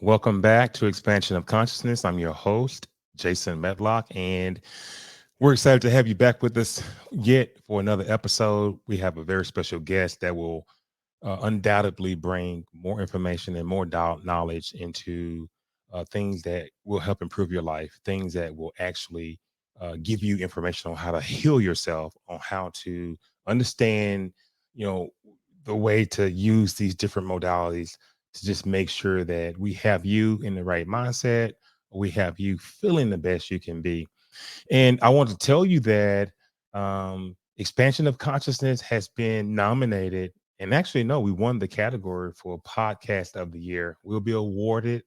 Welcome back to Expansion of Consciousness. I'm your host, Jason Medlock, and we're excited to have you back with us yet for another episode. We have a very special guest that will undoubtedly bring more information and more knowledge into things that will help improve your life, things that will actually give you information on how to heal yourself, on how to understand, you know, the way to use these different modalities to just make sure that we have you in the right mindset, we have you feeling the best you can be. And I want to tell you that Expansion of Consciousness has been nominated. And actually, no, we won the category for Podcast of the Year. We'll be awarded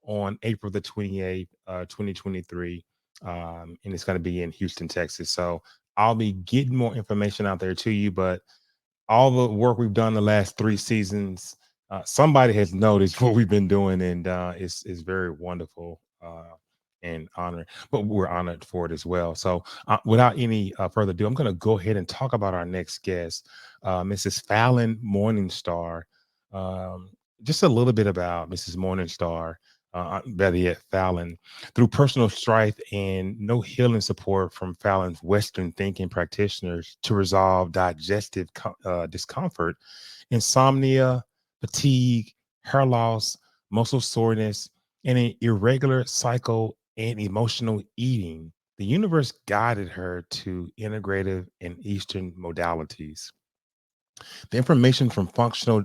on April the 28th, 2023. And it's going to be in Houston, Texas. So I'll be getting more information out there to you. But all the work we've done the last 3 seasons, somebody has noticed what we've been doing, and it's very wonderful and honored. But we're honored for it as well. So, without any further ado, I'm going to go ahead and talk about our next guest, Mrs. Falyn Morningstar. Just a little bit about Mrs. Morningstar. Better yet, Falyn. Through personal strife and no healing support from Falyn's Western thinking practitioners to resolve digestive discomfort, insomnia, fatigue, hair loss, muscle soreness, and an irregular cycle and emotional eating, the universe guided her to integrative and Eastern modalities. The information from functional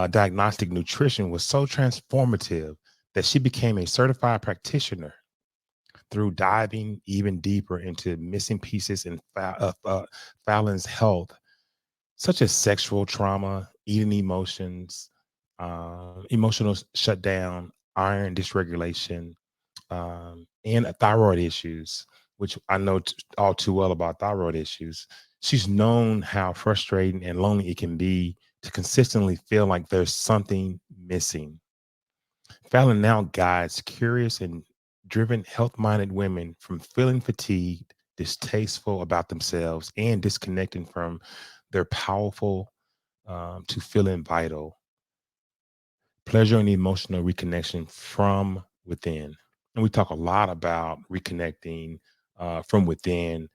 diagnostic nutrition was so transformative that she became a certified practitioner through diving even deeper into missing pieces in Fallon's health, such as sexual trauma, eating emotions, emotional shutdown, iron dysregulation, and thyroid issues, which I know all too well about thyroid issues. She's known how frustrating and lonely it can be to consistently feel like there's something missing. Fallon now guides curious and driven, health minded women from feeling fatigued, distasteful about themselves, and disconnecting from their powerful to feeling vital, pleasure and emotional reconnection from within. And we talk a lot about reconnecting from within,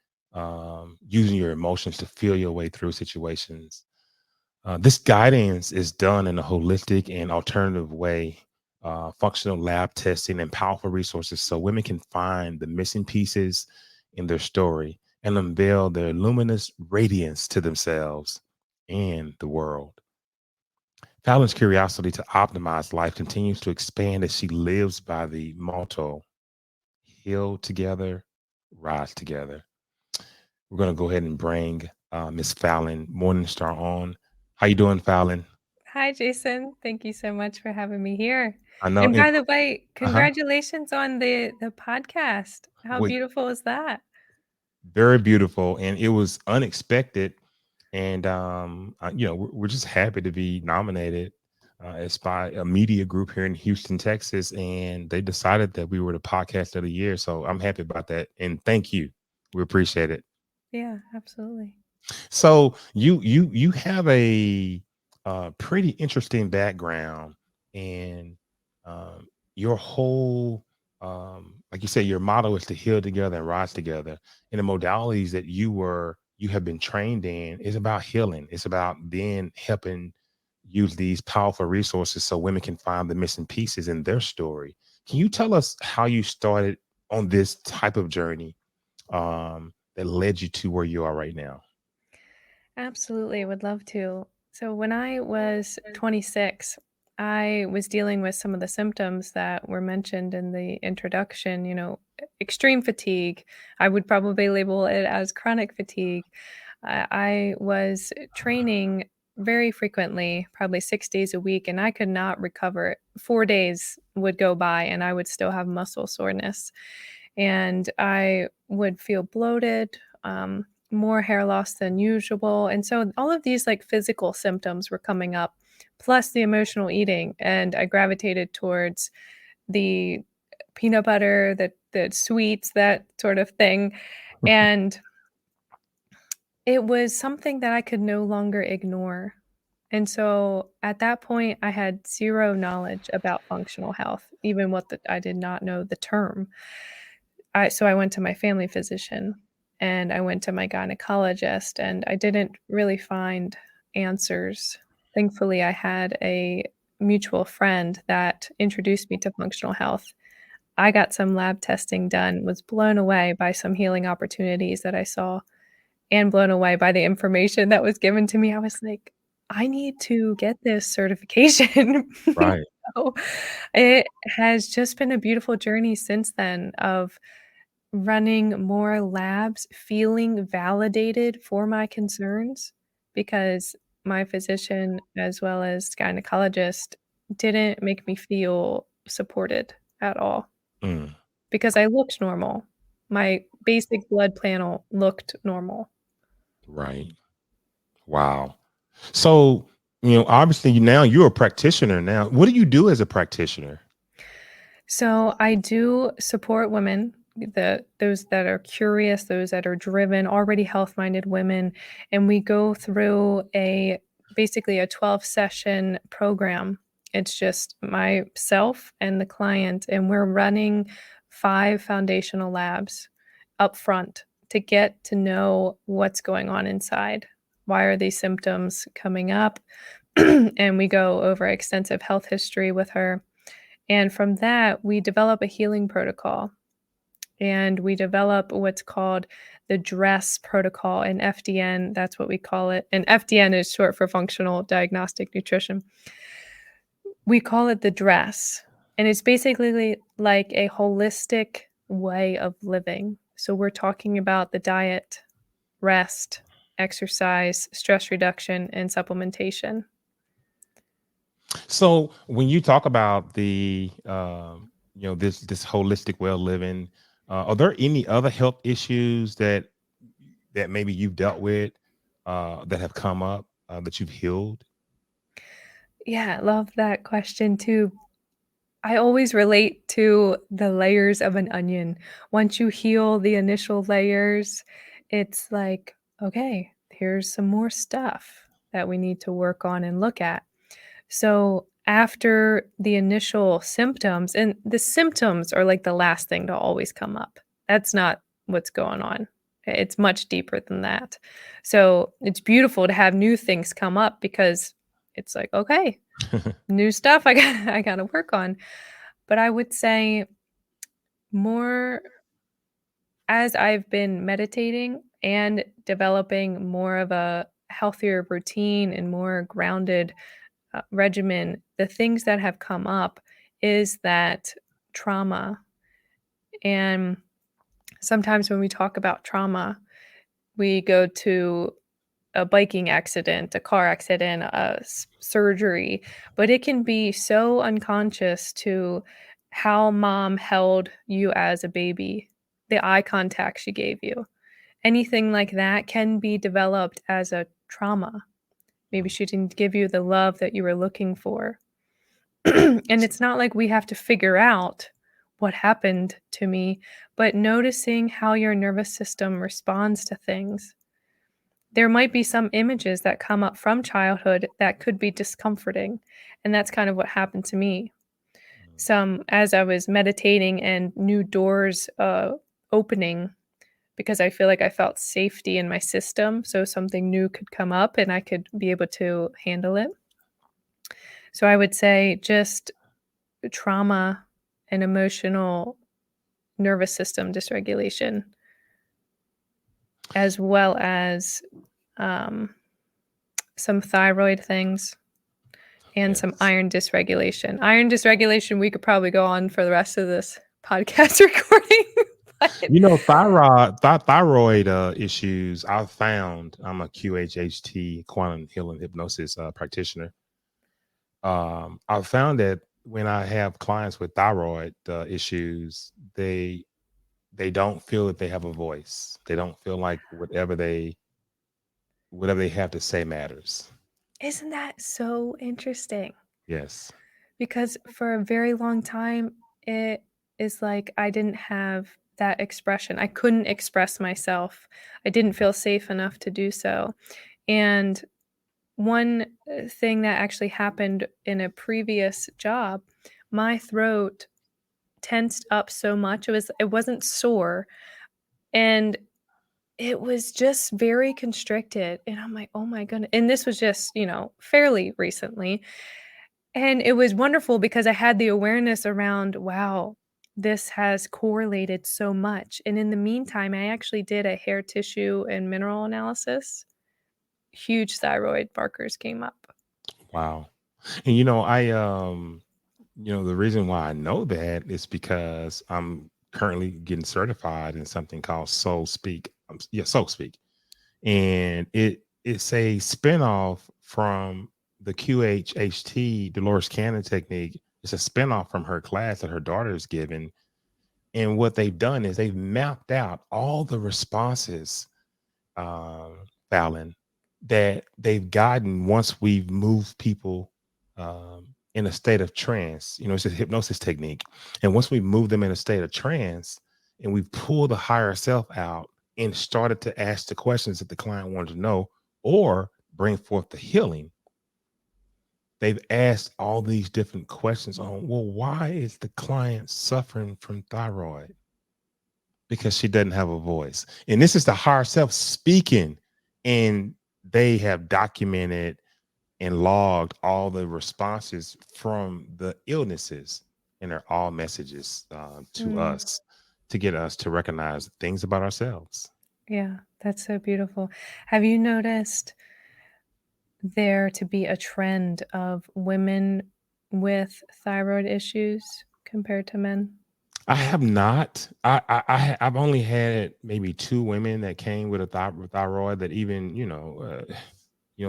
using your emotions to feel your way through situations. This guidance is done in a holistic and alternative way, functional lab testing and powerful resources so women can find the missing pieces in their story and unveil their luminous radiance to themselves and the world. Fallon's curiosity to optimize life continues to expand as she lives by the motto, heal together, rise together. We're going to go ahead and bring Miss Falyn Morningstar on. How you doing, Falyn? Hi, Jason. Thank you so much for having me here. I know. And by the way, Uh-huh. congratulations on the podcast. How We beautiful is that? very beautiful, and it was unexpected. And we're just happy to be nominated. It's by a media group here in Houston, Texas, and they decided that we were the podcast of the year. So I'm happy about that, and thank you. We appreciate it. Yeah, absolutely. So you have a pretty interesting background, and your whole like you said, your motto is to heal together and rise together. And the modalities that you have been trained in is about healing. It's about being helping use these powerful resources so women can find the missing pieces in their story. Can you tell us how you started on this type of journey that led you to where you are right now? Absolutely, would love to. So when I was 26, I was dealing with some of the symptoms that were mentioned in the introduction, extreme fatigue. I would probably label it as chronic fatigue. I was training very frequently, probably 6 days a week, and I could not recover. 4 days would go by, and I would still have muscle soreness. And I would feel bloated, more hair loss than usual. And so all of these like physical symptoms were coming up, plus the emotional eating. And I gravitated towards the peanut butter, the sweets, that sort of thing. And it was something that I could no longer ignore. And so at that point, I had zero knowledge about functional health, even I did not know the term. So I went to my family physician and I went to my gynecologist, and I didn't really find answers. Thankfully, I had a mutual friend that introduced me to functional health. I got some lab testing done, was blown away by some healing opportunities that I saw, and blown away by the information that was given to me. I was like, "I need to get this certification." Right. So, it has just been a beautiful journey since then of running more labs, feeling validated for my concerns, because my physician as well as gynecologist didn't make me feel supported at all Mm, because I looked normal. My basic blood panel looked normal. right. Wow. So, obviously now you're a practitioner now. What do you do as a practitioner? So I do support women, those that are curious, those that are driven, already health-minded women, and we go through a basically a 12 session program. It's just myself and the client, and we're running 5 foundational labs up front to get to know what's going on inside. Why are these symptoms coming up? And we go over extensive health history with her, and from that, we develop a healing protocol, and we develop what's called the DRESS protocol in FDN. That's what we call it. And FDN is short for Functional Diagnostic Nutrition. We call it the DRESS, and it's basically like a holistic way of living. So we're talking about the diet, rest, exercise, stress reduction, and supplementation. So, when you talk about this holistic well living, are there any other health issues that maybe you've dealt with that have come up that you've healed? Yeah, I love that question too. I always relate to the layers of an onion. Once you heal the initial layers, it's like, okay, here's some more stuff that we need to work on and look at. So, after the initial symptoms, and the symptoms are like the last thing to always come up. That's not what's going on. It's much deeper than that. So, it's beautiful to have new things come up because it's like, okay, new stuff I got to work on. But I would say more as I've been meditating and developing more of a healthier routine and more grounded regimen, the things that have come up is that trauma. And sometimes when we talk about trauma, we go to a biking accident, a car accident, surgery, but it can be so unconscious to how mom held you as a baby, the eye contact she gave you. Anything like that can be developed as a trauma. Maybe she didn't give you the love that you were looking for. And it's not like we have to figure out what happened to me, but noticing how your nervous system responds to things. There might be some images that come up from childhood that could be discomforting, and that's kind of what happened to me. Some as I was meditating and new doors, opening because I feel like I felt safety in my system, so something new could come up and I could be able to handle it. So I would say just trauma and emotional nervous system dysregulation, as well as, um, some thyroid things and some Yes. iron dysregulation. Iron dysregulation, we could probably go on for the rest of this podcast recording, but Thyroid issues. I've found, I'm a QHHT, quantum healing hypnosis practitioner. I've found that when I have clients with thyroid issues, they don't feel that they have a voice. They don't feel like whatever they have to say matters. isn't that so interesting? Yes. Because for a very long time, it is like I didn't have that expression. I couldn't express myself. I didn't feel safe enough to do so. And one thing that actually happened in a previous job, my throat tensed up so much. It wasn't sore, and it was just very constricted, and I'm like, "Oh my goodness," and this was just, fairly recently, and it was wonderful because I had the awareness around, "Wow, this has correlated so much," and in the meantime, I actually did a hair tissue and mineral analysis. Huge thyroid markers came up. Wow. And the reason why I know that is because I'm currently getting certified in something called Soul Speak. Soul Speak. And it's a spinoff from the QHHT Dolores Cannon technique. It's a spinoff from her class that her daughter is giving. And what they've done is they've mapped out all the responses, Fallon, that they've gotten once we've moved people in a state of trance. It's a hypnosis technique. And once we move them in a state of trance and we pull the higher self out and started to ask the questions that the client wanted to know or bring forth the healing, they've asked all these different questions on, well, why is the client suffering from thyroid? Because she doesn't have a voice. And this is the higher self speaking. And they have documented and logged all the responses from the illnesses. And they're all messages to Mm, us to get us to recognize things about ourselves. yeah, that's so beautiful. Have you noticed there to be a trend of women with thyroid issues compared to men? I have not. I've only had maybe two women that came with a thyroid that even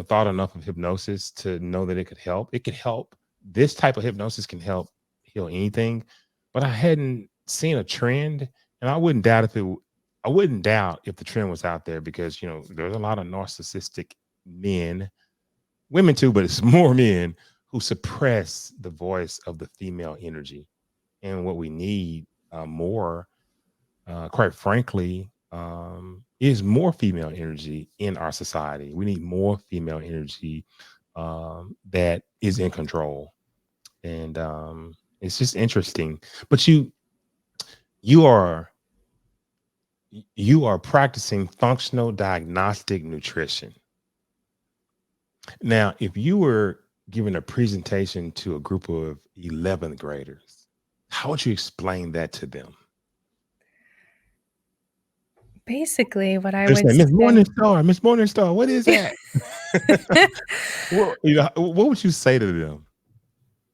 thought enough of hypnosis to know that it could help. It could help. This type of hypnosis can help heal anything, but I hadn't seen a trend, and I wouldn't doubt if the trend was out there because there's a lot of narcissistic men, women too, but it's more men who suppress the voice of the female energy. And what we need more, quite frankly, is more female energy in our society. We need more female energy that is in control, and it's just interesting. But you are you are practicing functional diagnostic nutrition. Now, if you were giving a presentation to a group of 11th graders, how would you explain that to them? Basically, what I They're would saying, Miss say. Morningstar, Miss Morningstar, what is that? Well, what would you say to them?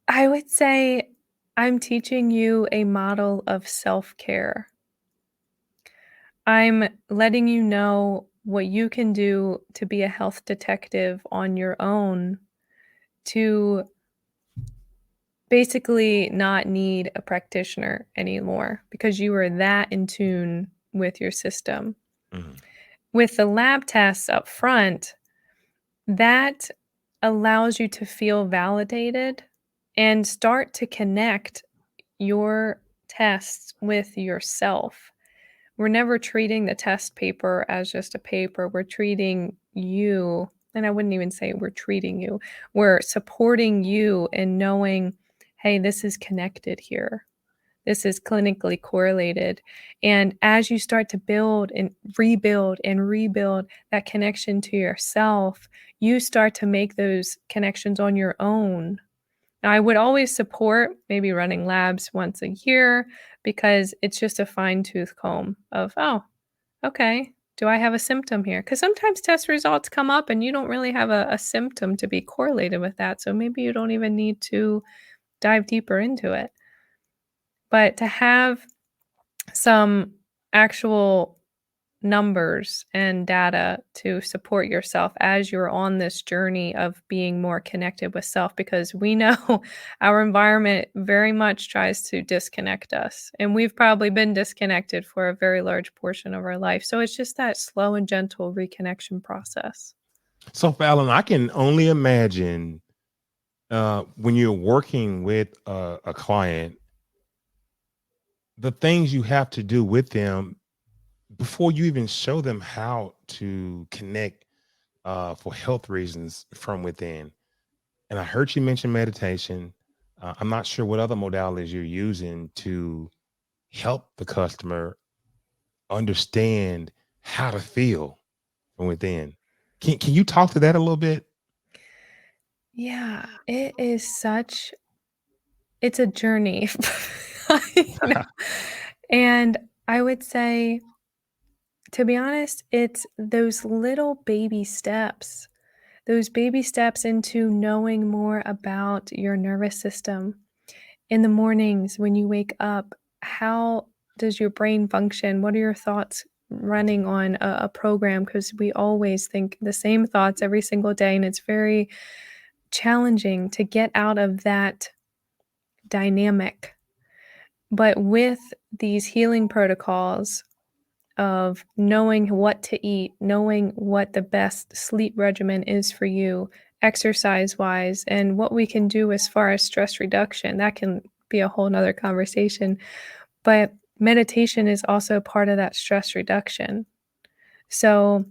I would say I'm teaching you a model of self-care. I'm letting you know what you can do to be a health detective on your own to basically not need a practitioner anymore because you are that in tune with your system. Mhm. With the lab tests up front, that allows you to feel validated and start to connect your tests with yourself. We're never treating the test paper as just a paper. We're treating you, and I wouldn't even say we're treating you. We're supporting you in knowing, hey, this is connected here. This is clinically correlated. And as you start to build and rebuild that connection to yourself, you start to make those connections on your own. Now, I would always support maybe running labs once a year because it's just a fine tooth comb of, oh, okay, do I have a symptom here? Because sometimes test results come up and you don't really have a symptom to be correlated with that. So maybe you don't even need to dive deeper into it. But to have some actual numbers and data to support yourself as you're on this journey of being more connected with self because we know our environment very much tries to disconnect us and we've probably been disconnected for a very large portion of our life, so it's just that slow and gentle reconnection process. So, Fallon, I can only imagine when you're working with a client, the things you have to do with them before you even show them how to connect for health reasons from within. And I heard you mention meditation. I'm not sure what other modalities you're using to help the customer understand how to feel from within. Can you talk to that a little bit? Yeah, it is such it's a journey. You know? And I would say, to be honest, it's those little baby steps. Those baby steps into knowing more about your nervous system. In the mornings when you wake up, how does your brain function? What are your thoughts running on a program? Because we always think the same thoughts every single day, and it's very challenging to get out of that dynamic. But with these healing protocols of knowing what to eat, knowing what the best sleep regimen is for you, exercise wise, and what we can do as far as stress reduction, that can be a whole nother conversation. But meditation is also part of that stress reduction. So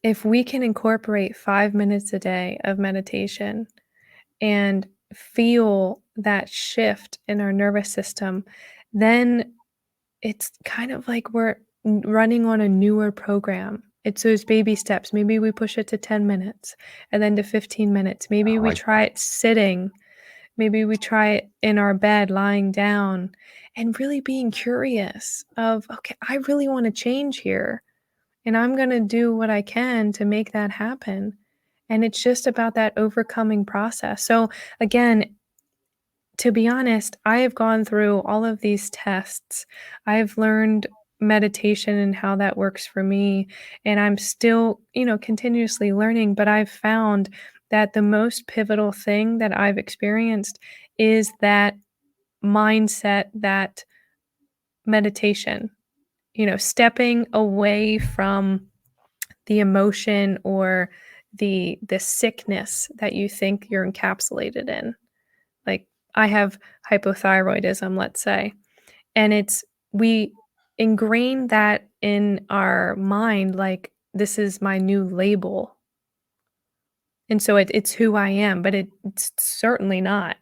if we can incorporate 5 minutes a day of meditation and feel that shift in our nervous system, then it's kind of like we're running on a newer program. It's those baby steps. Maybe we push it to 10 minutes and then to 15 minutes. Maybe I we like try it sitting. Maybe we try it in our bed, lying down, and really being curious of, okay, I really want to change here. And I'm going to do what I can to make that happen. And it's just about that overcoming process. So, again, to be honest, I have gone through all of these tests. I've learned meditation and how that works for me, and I'm still, continuously learning, but I've found that the most pivotal thing that I've experienced is that mindset, that meditation, stepping away from the emotion or the sickness that you think you're encapsulated in. Like, I have hypothyroidism, let's say, and we ingrain that in our mind like this is my new label. And so it's who I am, but it's certainly not.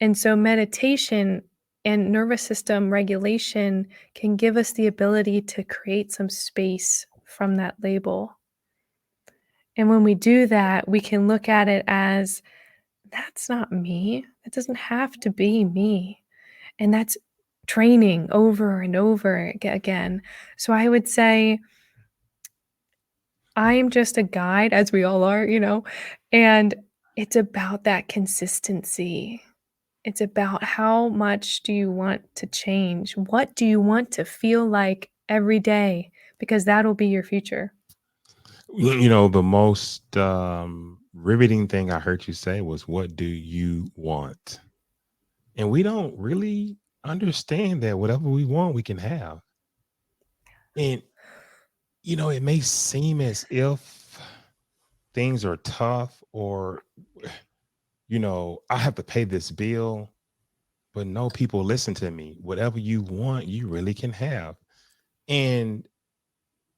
And so meditation and nervous system regulation can give us the ability to create some space from that label. And when we do that, we can look at it as that's not me. It doesn't have to be me. And that's training over and over again. So I would say I am just a guide, as we all are, and it's about that consistency. It's about how much do you want to change? What do you want to feel like every day? Because that'll be your future. The most riveting thing I heard you say was, "What do you want?" And we don't really understand that whatever we want, we can have. And it may seem as if things are tough, or I have to pay this bill, but no, people, listen to me. Whatever you want, you really can have. And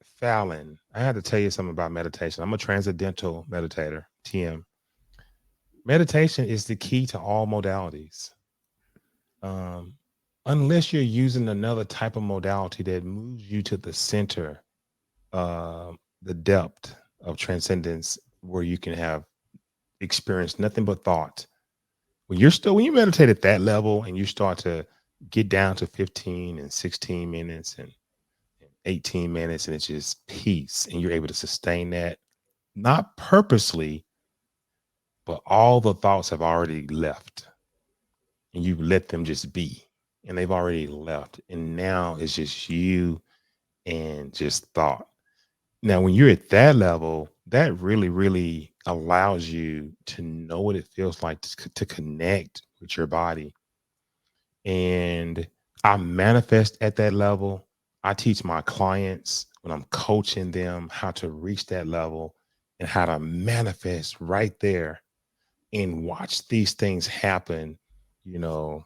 Fallon, I had to tell you something about meditation. I'm a transcendental meditator, TM. Meditation is the key to all modalities. Um, unless you're using another type of modality that moves you to the center, the depth of transcendence, where you can have experienced nothing but thought. When you meditate at that level and you start to get down to 15 and 16 minutes and 18 minutes, and it's just peace, and you're able to sustain that, not purposely, but all the thoughts have already left, and you let them just be, and they've already left, and now it's just you and just thought. Now when you're at that level, that really really allows you to know what it feels like to connect with your body. And I manifest at that level. I teach my clients when I'm coaching them how to reach that level and how to manifest right there and watch these things happen, in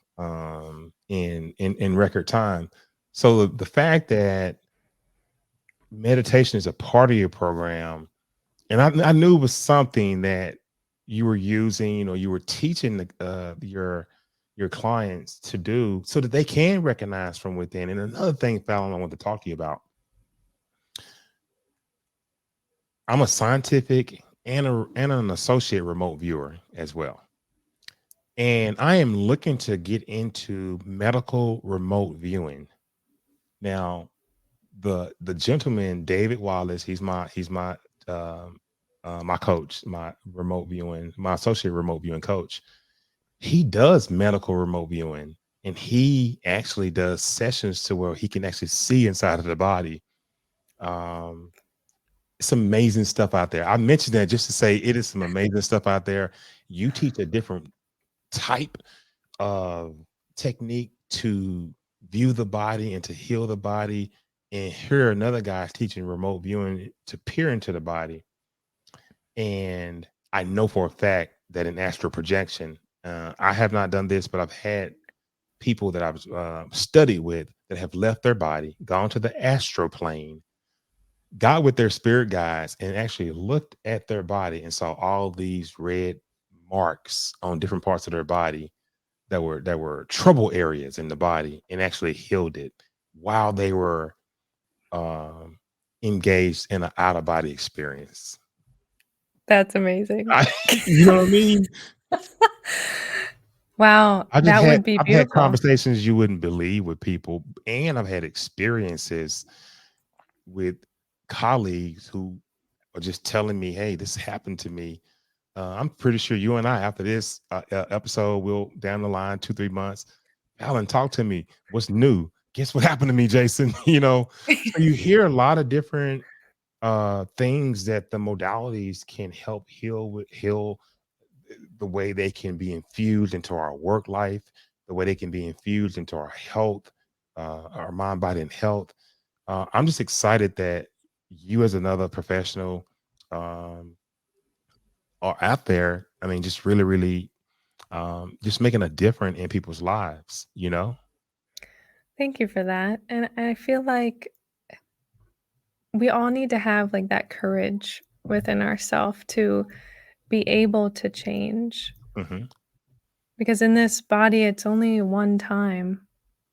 record time. So the fact that meditation is a part of your program And I knew it was something that you were using or you were teaching your clients to do so that they can recognize from within. And another thing, Fallon, I want to talk to you about. I'm a scientific and an associate remote viewer as well. And I am looking to get into medical remote viewing. Now, the gentleman, David Wallace, um my coach, my associate remote viewing coach. He does medical remote viewing, and he actually does sessions to where he can actually see inside of the body. Um, it's amazing stuff out there. I mentioned that just to say it is some amazing stuff out there. You teach a different type of technique to view the body and to heal the body. And here another guy's teaching remote viewing to peer into the body. And I know for a fact that in astral projection, I have not done this, but I've had people that I've studied with that have left their body, gone to the astral plane, got with their spirit guides, and actually looked at their body and saw all these red marks on different parts of their body that were trouble areas in the body, and actually healed it while they were um, engaged in an out of body experience. That's amazing. You know what I mean? Wow, that would be I've had beautiful. conversations you wouldn't believe with people, and I've had experiences with colleagues who are just telling me, "Hey, this happened to me." I'm pretty sure you and I, after this episode, will down the line 2-3 months. Alan, talk to me. What's new? Guess what happened to me, Jason? So you hear a lot of different things that the modalities can help heal the way they can be infused into our work life, the way they can be infused into our health, our mind, body, and health. I'm just excited that you, as another professional, um, are out there. I mean, just really, really, just making a difference in people's lives. Thank you for that, and I feel like we all need to have, like, that courage within ourself to be able to change, Hmm. because in this body, it's only one time,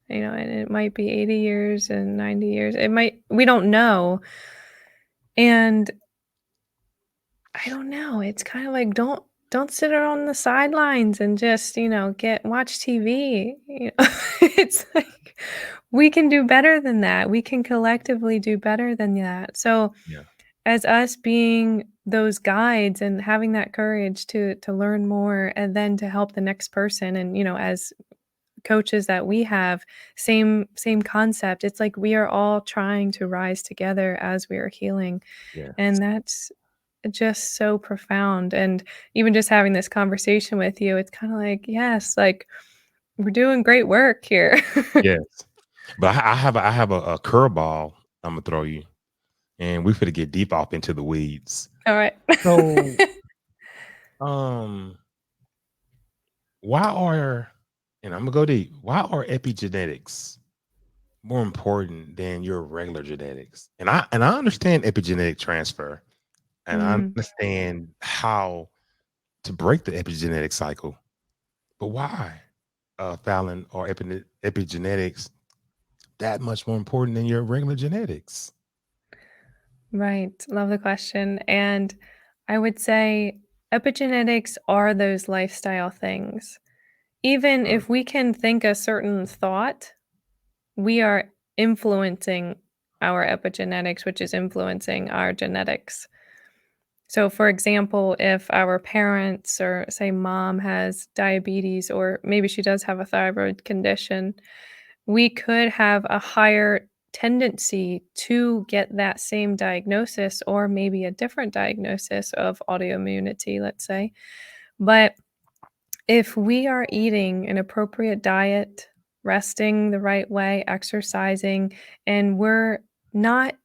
and it might be 80 years and 90 years. It might we don't know, and I don't know, it's kinda like, don't sit on the sidelines and just, get watch TV, It's like, we can do better than that, we can collectively do better than that, so, Yeah. as us being those guides and having that courage to learn more and then to help the next person and, as coaches that we have, same concept, it's like we are all trying to rise together as we are healing, Yeah. and that's just so profound, and even just having this conversation with you, it's kinda like, yes, like, we're doing great work here. Yes. But I have a curveball I'm gonna throw you, and we finna get deep off into the weeds. Alright. So, um, why are and I'm gonna go deep. Why are epigenetics more important than your regular genetics? And I understand epigenetic transfer, and I Mm. understand how to break the epigenetic cycle. But why, Fallon, or epigenetics that much more important than your regular genetics? Right, love the question, and I would say epigenetics are those lifestyle things. Even Mm, if we can think a certain thought, we are influencing our epigenetics, which is influencing our genetics. So, for example, if our parents or say mom has diabetes or maybe she does have a thyroid condition, we could have a higher tendency to get that same diagnosis or maybe a different diagnosis of autoimmunity, let's say. But if we are eating an appropriate diet, resting the right way, exercising, and we're not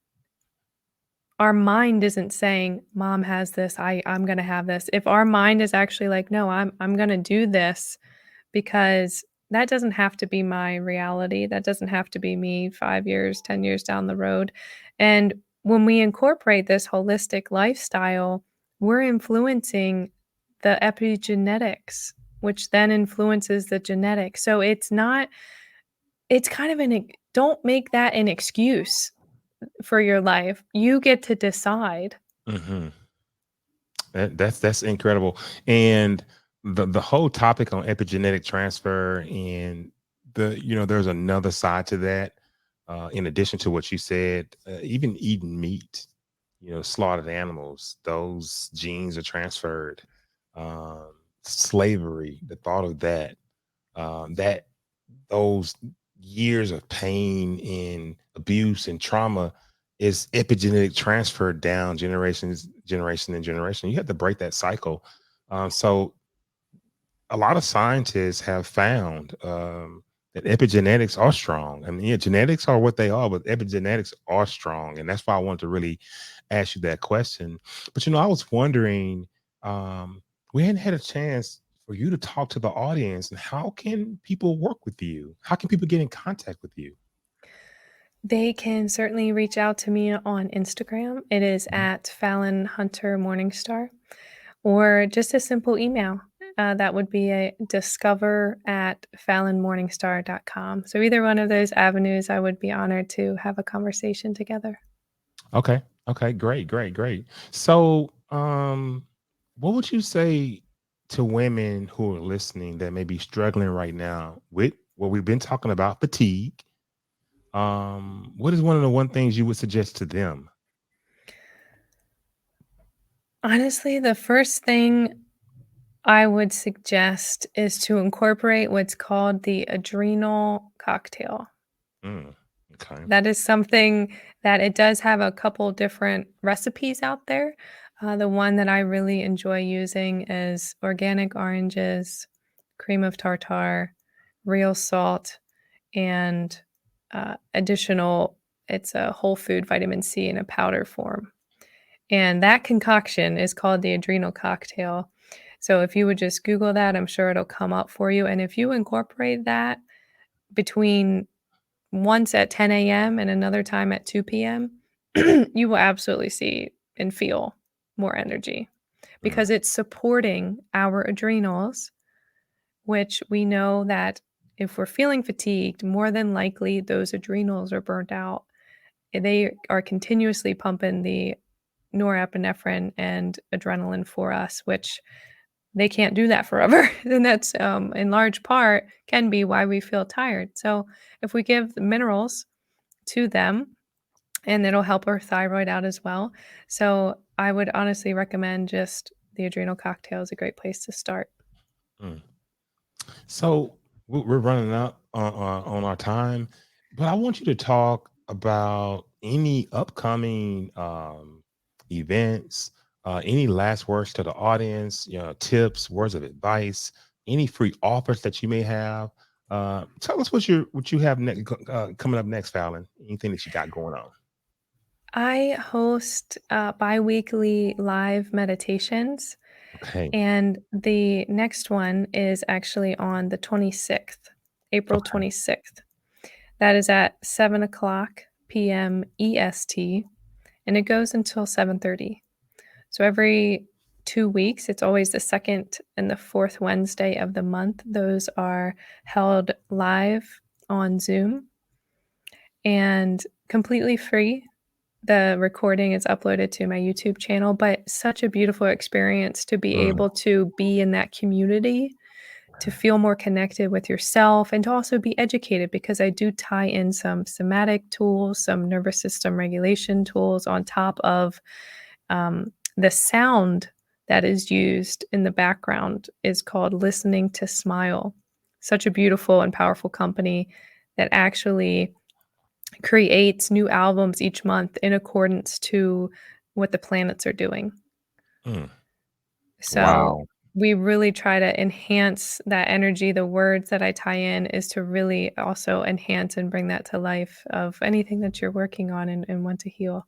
our mind isn't saying, "Mom has this, I'm gonna have this." If our mind is actually like, "No, I'm gonna do this because that doesn't have to be my reality. That doesn't have to be me 5 years, 10 years down the road." And when we incorporate this holistic lifestyle, we're influencing the epigenetics, which then influences the genetics. So it's kind of don't make that an excuse for your life. You get to decide. Hmm. That's incredible. And the whole topic on epigenetic transfer, and there's another side to that. In addition to what you said, even eating meat, slaughtered animals, those genes are transferred. Um, Slavery, the thought of that those years of pain and abuse and trauma is epigenetic transfer down generation and generation. You have to break that cycle. So a lot of scientists have found that epigenetics are strong. I mean, yeah, genetics are what they are, but epigenetics are strong, and that's why I wanted to really ask you that question. But I was wondering, we hadn't had a chance for you to talk to the audience, and how can people work with you? How can people get in contact with you? They can certainly reach out to me on Instagram. It is Mhm. at Falyn Hunter Morningstar, or just a simple email. That would be a discover at fallonmorningstar.com. So either one of those avenues, I would be honored to have a conversation together. Okay. Okay. Great. Great. Great. So, what would you say to women who are listening that may be struggling right now with what we've been talking about, fatigue? What is one things you would suggest to them? Honestly, the first thing I would suggest is to incorporate what's called the adrenal cocktail. Mm, okay. That is something that it does have a couple different recipes out there. The one that I really enjoy using is organic oranges, cream of tartar, real salt, and additional, it's a whole food vitamin C in a powder form. And that concoction is called the adrenal cocktail. So if you would just Google that, I'm sure it'll come up for you. And if you incorporate that between once at 10 a.m. and another time at 2 p.m., you will absolutely see and feel more energy Mm, because it's supporting our adrenals, which we know that if we're feeling fatigued, more than likely those adrenals are burnt out. They are continuously pumping the norepinephrine and adrenaline for us, which they can't do that forever. And that's in large part can be why we feel tired. So if we give the minerals to them, and it'll help our thyroid out as well. So I would honestly recommend just the adrenal cocktail is a great place to start. mm. So we're running up on our time, but I want you to talk about any upcoming events, any last words to the audience, tips, words of advice, any free offers that you may have. Tell us what you have coming up next, Fallon. Anything that you got going on? I host bi-weekly live meditations, Okay. and the next one is actually on the 26th, April Okay. 26th. That is at 7 o'clock p.m. EST, and it goes until 7:30. So every 2 weeks, it's always the second and the fourth Wednesday of the month. Those are held live on Zoom and completely free. The recording is uploaded to my YouTube channel, but such a beautiful experience to be Mm, able to be in that community, to feel more connected with yourself, and to also be educated because I do tie in some somatic tools, some nervous system regulation tools on top of the sound that is used in the background is called Listening to Smile. Such a beautiful and powerful company that actually creates new albums each month in accordance to what the planets are doing. mm. So Wow. we really try to enhance that energy. The words that I tie in is to really also enhance and bring that to life of anything that you're working on and want to heal.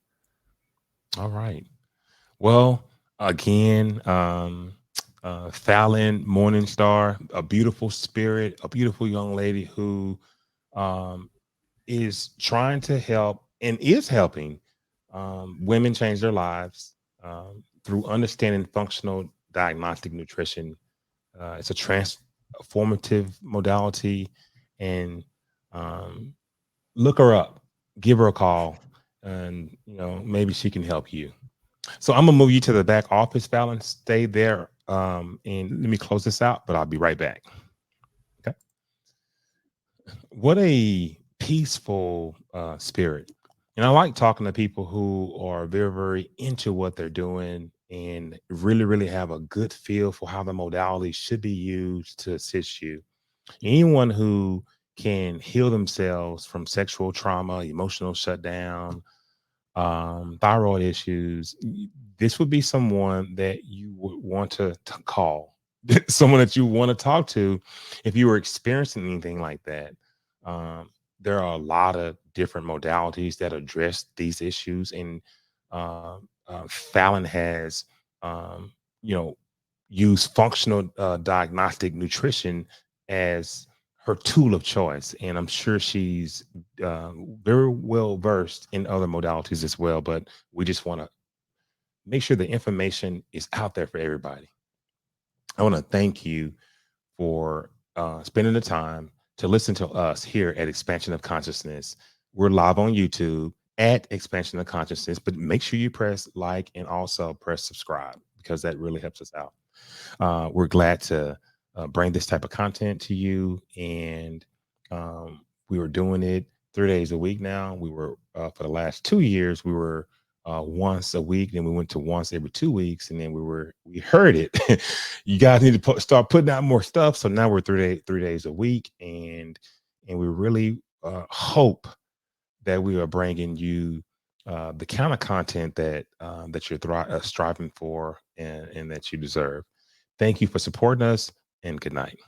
All right. Well, again, Falyn Morningstar, a beautiful spirit, a beautiful young lady who um, is trying to help and is helping Women change their lives through understanding functional diagnostic nutrition. It's a transformative modality, and um, look her up, give her a call, and maybe she can help you. So I'm gonna move you to the back office, Fallon. Stay there, and let me close this out. But I'll be right back. Okay. What a peaceful spirit. And I like talking to people who are very, very into what they're doing and really, really have a good feel for how the modalities should be used to assist you. Anyone who can heal themselves from sexual trauma, emotional shutdown, thyroid issues, this would be someone that you would want to call, someone that you want to talk to if you were experiencing anything like that. Um, there are a lot of different modalities that address these issues, and Fallon has, um, you know, used functional diagnostic nutrition as her tool of choice, and I'm sure she's very well versed in other modalities as well. But we just want to make sure the information is out there for everybody. I want to thank you for spending the time to listen to us here at Expansion of Consciousness. We're live on YouTube at Expansion of Consciousness, but make sure you press like and also press subscribe because that really helps us out. We're glad to bring this type of content to you, and we were doing it 3 days a week now. We were for the last 2 years we were once a week, then we went to once every 2 weeks, and then we heard it. You guys need to start putting out more stuff. So now we're 3 days a week, and we really hope that we are bringing you the kind of content that you're striving for, and that you deserve. Thank you for supporting us, and good night.